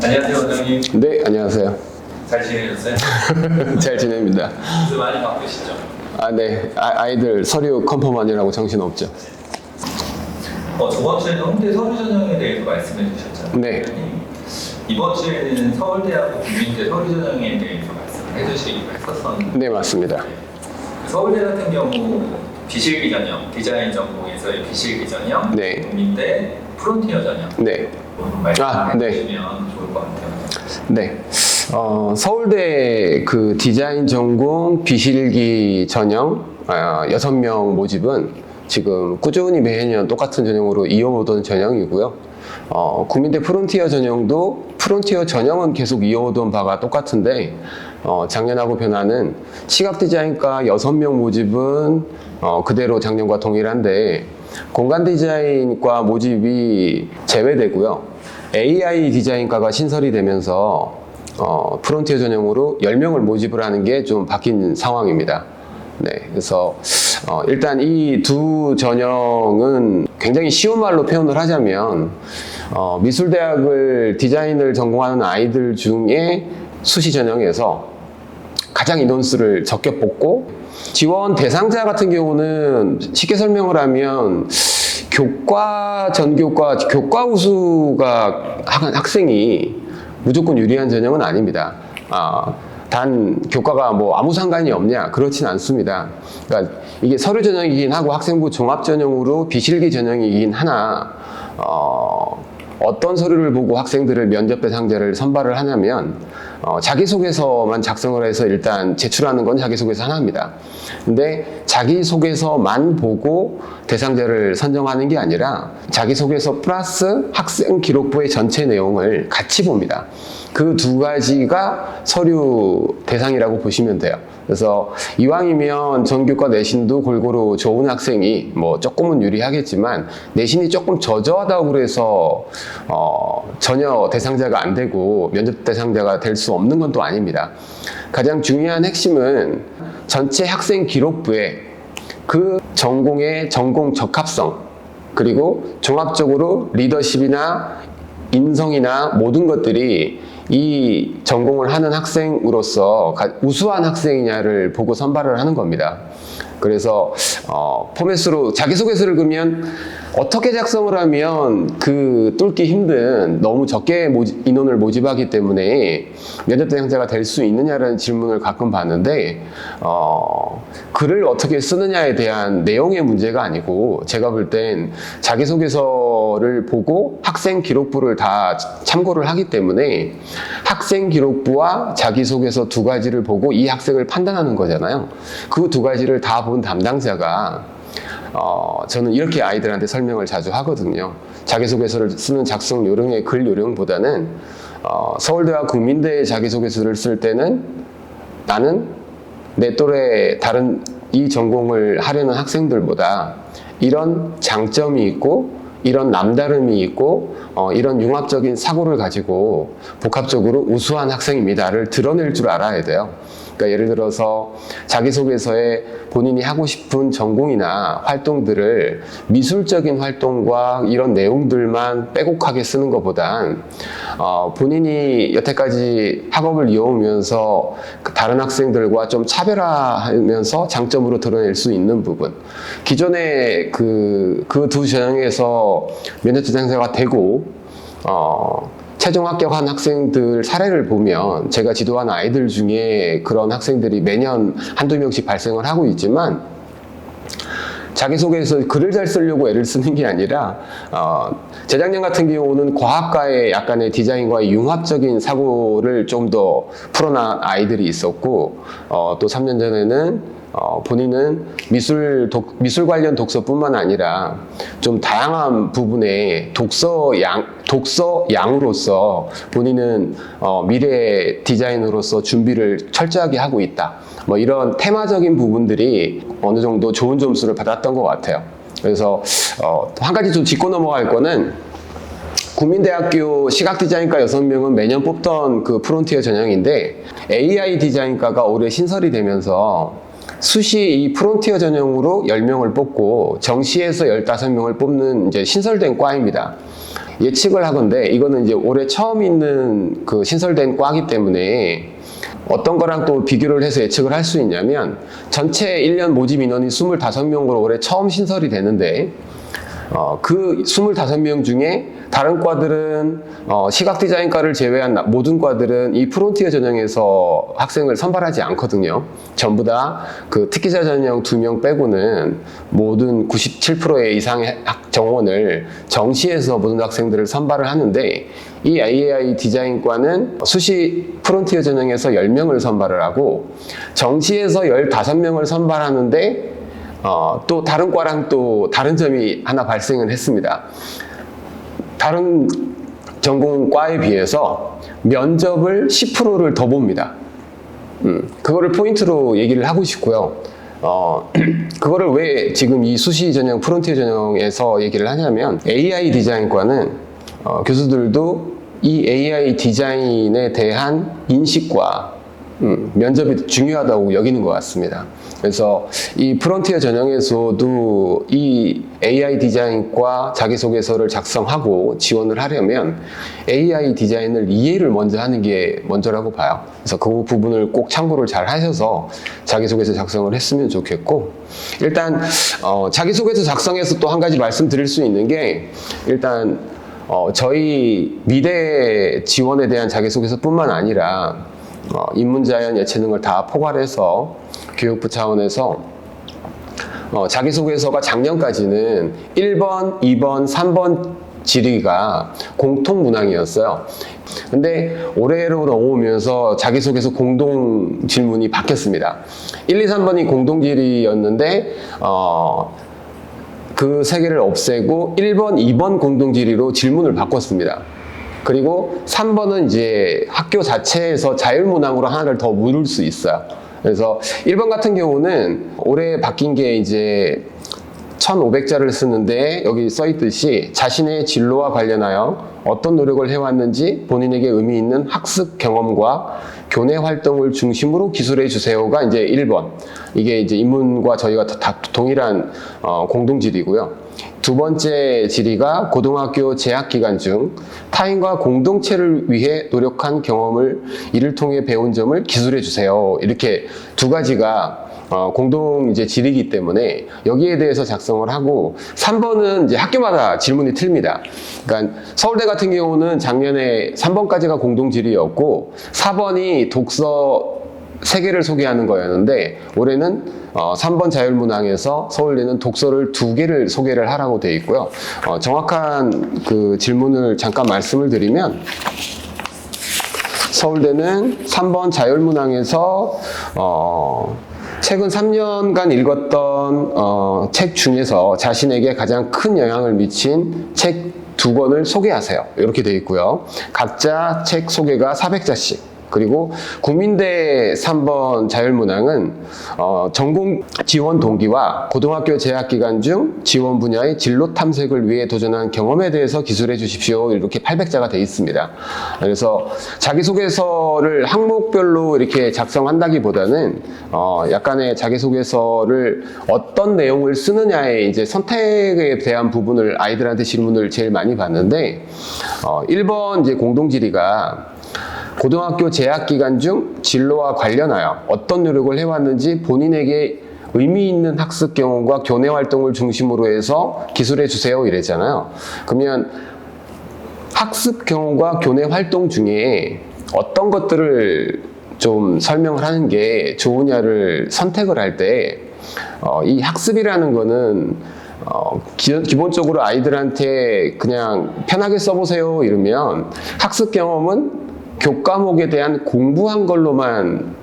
안녕하세요, 원장님. 네, 안녕하세요. 잘 지내셨어요? 잘 지냅니다. 요즘 많이 바쁘시죠? 네. 아이들 서류 컨펌하느라고 정신없죠. 저번 주에는 홍대 서류 전형에 대해서 말씀해 주셨잖아요. 네. 이번 주에는 서울대하고 국민대 서류 전형에 대해서 말씀해 주시기로 했었었는데 네, 맞습니다. 서울대 같은 경우 비실기 전형, 디자인 전공에서의 비실기 전형, 네. 국민대 프론티어 전형 네. 말씀해 네. 주시면 좋을 것 같아요. 네. 서울대 그 디자인 전공 비실기 전형 6명 모집은 지금 꾸준히 매년 똑같은 전형으로 이어오던 전형이고요. 국민대 프론티어 전형도 프론티어 전형은 계속 이어오던 바가 똑같은데 작년하고 변화는 시각 디자인과 6명 모집은 그대로 작년과 동일한데 공간 디자인과 모집이 제외되고요. AI 디자인과가 신설이 되면서 프론티어 전형으로 10명을 모집을 하는 게 좀 바뀐 상황입니다. 네, 그래서 일단 이 두 전형은 굉장히 쉬운 말로 표현을 하자면 미술대학을 디자인을 전공하는 아이들 중에 수시 전형에서 가장 인원수를 적게 뽑고 지원 대상자 같은 경우는 쉽게 설명을 하면 교과, 전교과, 교과 우수가 한 학생이 무조건 유리한 전형은 아닙니다. 단 교과가 뭐 아무 상관이 없냐? 그렇진 않습니다. 그러니까 이게 서류 전형이긴 하고 학생부 종합 전형으로 비실기 전형이긴 하나 어떤 서류를 보고 학생들을 면접 대상자를 선발을 하냐면 자기소개서만 작성을 해서 일단 제출하는 건 자기소개서 하나입니다. 근데 자기소개서만 보고 대상자를 선정하는 게 아니라 자기소개서 플러스 학생 기록부의 전체 내용을 같이 봅니다. 그 두 가지가 서류 대상이라고 보시면 돼요. 그래서 이왕이면 전교과 내신도 골고루 좋은 학생이 뭐 조금은 유리하겠지만 내신이 조금 저조하다고 그래서 전혀 대상자가 안 되고 면접 대상자가 될 수 없는 건 또 아닙니다. 가장 중요한 핵심은 전체 학생 기록부에 그 전공의 전공 적합성 그리고 종합적으로 리더십이나 인성이나 모든 것들이 이 전공을 하는 학생으로서 우수한 학생이냐를 보고 선발을 하는 겁니다. 그래서 포맷으로 자기소개서를 그러면 어떻게 작성을 하면 그 뚫기 힘든 너무 적게 인원을 모집하기 때문에 면접 대상자가 될 수 있느냐라는 질문을 가끔 받는데 글을 어떻게 쓰느냐에 대한 내용의 문제가 아니고 제가 볼 땐 자기소개서를 보고 학생 기록부를 다 참고를 하기 때문에 학생 기록부와 자기소개서 두 가지를 보고 이 학생을 판단하는 거잖아요. 그 두 가지를 다 본 담당자가 저는 이렇게 아이들한테 설명을 자주 하거든요. 자기소개서를 쓰는 작성 요령의 글 요령보다는 서울대와 국민대의 자기소개서를 쓸 때는 나는 내 또래 다른 이 전공을 하려는 학생들보다 이런 장점이 있고 이런 남다름이 있고 이런 융합적인 사고를 가지고 복합적으로 우수한 학생입니다를 드러낼 줄 알아야 돼요. 그러니까 예를 들어서 자기소개서에 본인이 하고 싶은 전공이나 활동들을 미술적인 활동과 이런 내용들만 빼곡하게 쓰는 것보단 본인이 여태까지 학업을 이어오면서 다른 학생들과 좀 차별화하면서 장점으로 드러낼 수 있는 부분 기존에 그 두 전형에서 면접 대상자가 되고 최종 합격한 학생들 사례를 보면 제가 지도한 아이들 중에 그런 학생들이 매년 한두 명씩 발생을 하고 있지만 자기소개서 글을 잘 쓰려고 애를 쓰는 게 아니라 재작년 같은 경우는 과학과의 약간의 디자인과의 융합적인 사고를 좀 더 풀어난 아이들이 있었고 또 3년 전에는 본인은 미술 관련 독서뿐만 아니라 좀 다양한 부분의 독서양으로서 본인은 미래 디자인으로서 준비를 철저하게 하고 있다. 뭐 이런 테마적인 부분들이 어느 정도 좋은 점수를 받았던 것 같아요. 그래서 한 가지 좀 짚고 넘어갈 거는 국민대학교 시각디자인과 6명은 매년 뽑던 그 프론티어 전형인데 AI 디자인과가 올해 신설이 되면서 수시 이 프론티어 전형으로 10명을 뽑고 정시에서 15명을 뽑는 이제 신설된 과입니다. 예측을 하건데, 이거는 이제 올해 처음 있는 그 신설된 과이기 때문에 어떤 거랑 또 비교를 해서 예측을 할 수 있냐면, 전체 1년 모집 인원이 25명으로 올해 처음 신설이 되는데, 그 25명 중에 다른 과들은 시각 디자인과를 제외한 모든 과들은 이 프론티어 전형에서 학생을 선발하지 않거든요. 전부 다 그 특기자 전형 2명 빼고는 모든 97% 이상의 정원을 정시에서 모든 학생들을 선발을 하는데, 이 AI 디자인과는 수시 프론티어 전형에서 10명을 선발을 하고 정시에서 15명을 선발하는데, 또 다른 과랑 또 다른 점이 하나 발생을 했습니다. 다른 전공과에 비해서 면접을 10%를 더 봅니다. 그거를 포인트로 얘기를 하고 싶고요. 그거를 왜 지금 이 수시 전형, 프론티어 전형에서 얘기를 하냐면, AI 디자인과는 교수들도 이 AI 디자인에 대한 인식과 면접이 중요하다고 여기는 것 같습니다. 그래서 이 프론티어 전형에서도 이 AI 디자인과 자기소개서를 작성하고 지원을 하려면 AI 디자인을 이해를 먼저 하는 게 먼저라고 봐요. 그래서 그 부분을 꼭 참고를 잘 하셔서 자기소개서 작성을 했으면 좋겠고, 일단 자기소개서 작성해서 또 한 가지 말씀드릴 수 있는 게, 일단 저희 미래 지원에 대한 자기소개서뿐만 아니라 인문자연 예체능을 다 포괄해서 교육부 차원에서 자기소개서가 작년까지는 1번, 2번, 3번 지리가 공통 문항이었어요. 근데 올해로 넘어오면서 자기소개서 공동 질문이 바뀌었습니다. 1, 2, 3번이 공동 질의였는데 그 세 개를 없애고 1번, 2번 공동 질의로 질문을 바꿨습니다. 그리고 3번은 이제 학교 자체에서 자율문항으로 하나를 더 물을 수 있어요. 그래서 1번 같은 경우는 올해 바뀐 게 이제 1,500자를 쓰는데, 여기 써 있듯이 자신의 진로와 관련하여 어떤 노력을 해왔는지 본인에게 의미 있는 학습 경험과 교내 활동을 중심으로 기술해 주세요가 이제 1번. 이게 이제 인문과 저희가 다 동일한 공동질이고요. 두 번째 질의가 고등학교 재학 기간 중 타인과 공동체를 위해 노력한 경험을 이를 통해 배운 점을 기술해 주세요. 이렇게 두 가지가 공동 이제 질의이기 때문에 여기에 대해서 작성을 하고, 3번은 이제 학교마다 질문이 틀립니다. 그러니까 서울대 같은 경우는 작년에 3번까지가 공동 질의였고 4번이 독서 3개를 소개하는 거였는데, 올해는 3번 자율문항에서 서울대는 독서를 2개를 소개를 하라고 되어 있고요. 정확한 그 질문을 잠깐 말씀을 드리면, 서울대는 3번 자율문항에서 최근 3년간 읽었던 책 중에서 자신에게 가장 큰 영향을 미친 책 2권을 소개하세요. 이렇게 되어 있고요. 각자 책 소개가 400자씩. 그리고 국민대 3번 자율문항은 전공 지원 동기와 고등학교 재학 기간 중 지원 분야의 진로 탐색을 위해 도전한 경험에 대해서 기술해 주십시오. 이렇게 800자가 되어 있습니다. 그래서 자기소개서를 항목별로 이렇게 작성한다기보다는 약간의 자기소개서를 어떤 내용을 쓰느냐의 이제 선택에 대한 부분을 아이들한테 질문을 제일 많이 받는데, 1번 이제 공동질의가 고등학교 재학 기간 중 진로와 관련하여 어떤 노력을 해왔는지 본인에게 의미 있는 학습 경험과 교내 활동을 중심으로 해서 기술해 주세요 이랬잖아요. 그러면 학습 경험과 교내 활동 중에 어떤 것들을 좀 설명을 하는 게 좋으냐를 선택을 할 때, 이 학습이라는 거는 기본적으로 아이들한테 그냥 편하게 써보세요 이러면, 학습 경험은 교과목에 대한 공부한 걸로만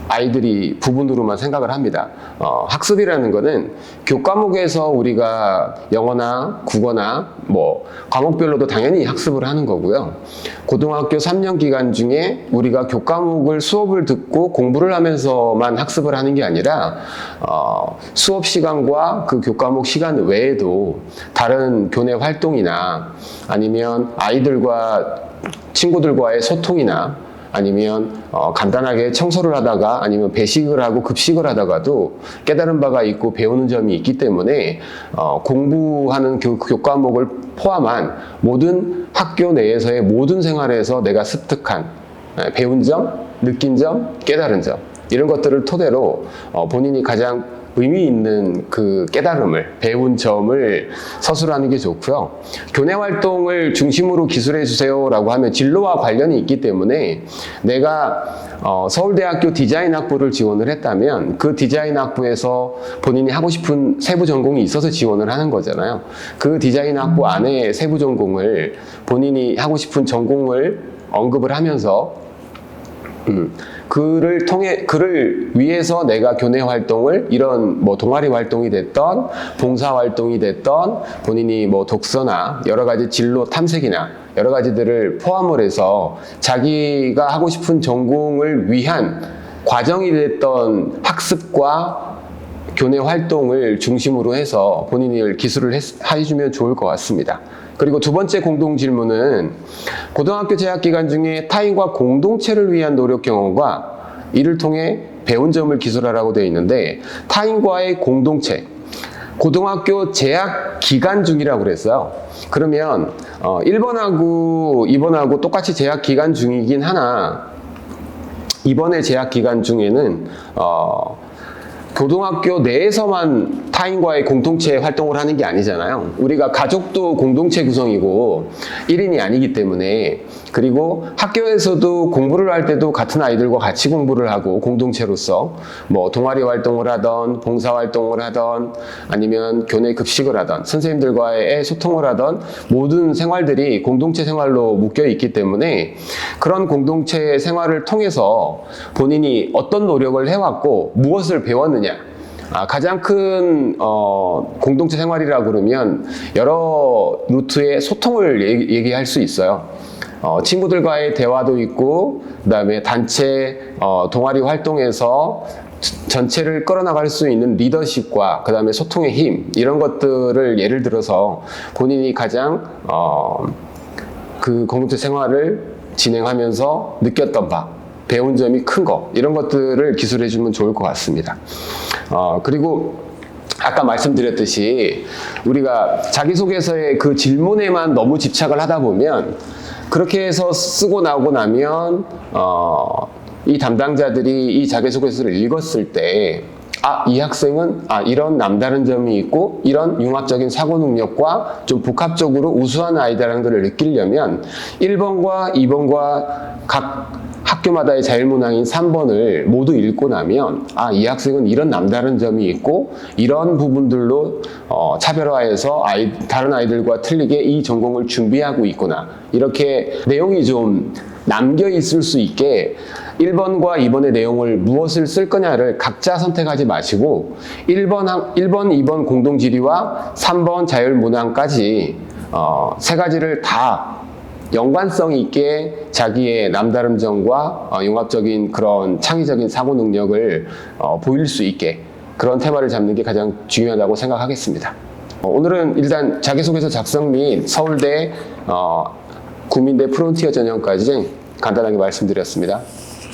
아이들이 부분으로만 생각을 합니다. 학습이라는 거는 교과목에서 우리가 영어나 국어나 뭐 과목별로도 당연히 학습을 하는 거고요. 고등학교 3년 기간 중에 우리가 교과목을 수업을 듣고 공부를 하면서만 학습을 하는 게 아니라 수업 시간과 그 교과목 시간 외에도 다른 교내 활동이나 아니면 아이들과 친구들과의 소통이나 아니면 간단하게 청소를 하다가 아니면 배식을 하고 급식을 하다가도 깨달은 바가 있고 배우는 점이 있기 때문에 공부하는 교과목을 포함한 모든 학교 내에서의 모든 생활에서 내가 습득한 배운 점, 느낀 점, 깨달은 점 이런 것들을 토대로 본인이 가장 의미 있는 그 깨달음을 배운 점을 서술하는 게 좋고요. 교내 활동을 중심으로 기술해 주세요라고 하면 진로와 관련이 있기 때문에 내가 서울대학교 디자인학부를 지원을 했다면 그 디자인학부에서 본인이 하고 싶은 세부 전공이 있어서 지원을 하는 거잖아요. 그 디자인학부 안에 세부 전공을 본인이 하고 싶은 전공을 언급을 하면서 그를 위해서 내가 교내 활동을 이런 뭐 동아리 활동이 됐던 봉사 활동이 됐던 본인이 뭐 독서나 여러 가지 진로 탐색이나 여러 가지들을 포함을 해서 자기가 하고 싶은 전공을 위한 과정이 됐던 학습과 교내 활동을 중심으로 해서 본인이 기술을 해주면 좋을 것 같습니다. 그리고 두 번째 공동 질문은 고등학교 재학 기간 중에 타인과 공동체를 위한 노력 경험과 이를 통해 배운 점을 기술하라고 되어 있는데 타인과의 공동체 고등학교 재학 기간 중이라고 그랬어요. 그러면 1번하고 2번하고 똑같이 재학 기간 중이긴 하나 이번에 재학 기간 중에는 고등학교 내에서만 타인과의 공동체 활동을 하는 게 아니잖아요. 우리가 가족도 공동체 구성이고 1인이 아니기 때문에 그리고 학교에서도 공부를 할 때도 같은 아이들과 같이 공부를 하고 공동체로서 뭐 동아리 활동을 하던 봉사 활동을 하던 아니면 교내 급식을 하던 선생님들과의 소통을 하던 모든 생활들이 공동체 생활로 묶여 있기 때문에 그런 공동체 생활을 통해서 본인이 어떤 노력을 해왔고 무엇을 배웠느냐 가장 큰 공동체 생활이라고 그러면 여러 루트의 소통을 얘기할 수 있어요. 친구들과의 대화도 있고 그 다음에 단체 동아리 활동에서 전체를 끌어나갈 수 있는 리더십과 그 다음에 소통의 힘 이런 것들을 예를 들어서 본인이 가장 그 공동체 생활을 진행하면서 느꼈던 바 배운 점이 큰 거 이런 것들을 기술해 주면 좋을 것 같습니다. 그리고 아까 말씀드렸듯이 우리가 자기소개서의 그 질문에만 너무 집착을 하다 보면 그렇게 해서 쓰고 나오고 나면 이 담당자들이 이 자기소개서를 읽었을 때 이 학생은 이런 남다른 점이 있고 이런 융합적인 사고 능력과 좀 복합적으로 우수한 아이다라는 걸 느끼려면 1번과 2번과 각 학교마다의 자율문항인 3번을 모두 읽고 나면 이 학생은 이런 남다른 점이 있고 이런 부분들로 차별화해서 다른 아이들과 틀리게 이 전공을 준비하고 있구나 이렇게 내용이 좀 남겨 있을 수 있게 1번과 2번의 내용을 무엇을 쓸 거냐를 각자 선택하지 마시고 1번, 2번 공동지리와 3번 자율문항까지 세 가지를 다 연관성 있게 자기의 남다른 점과 융합적인 그런 창의적인 사고 능력을 보일 수 있게 그런 테마를 잡는 게 가장 중요하다고 생각하겠습니다. 오늘은 일단 자기소개서 작성 및 서울대 국민대 프론티어 전형까지 간단하게 말씀드렸습니다.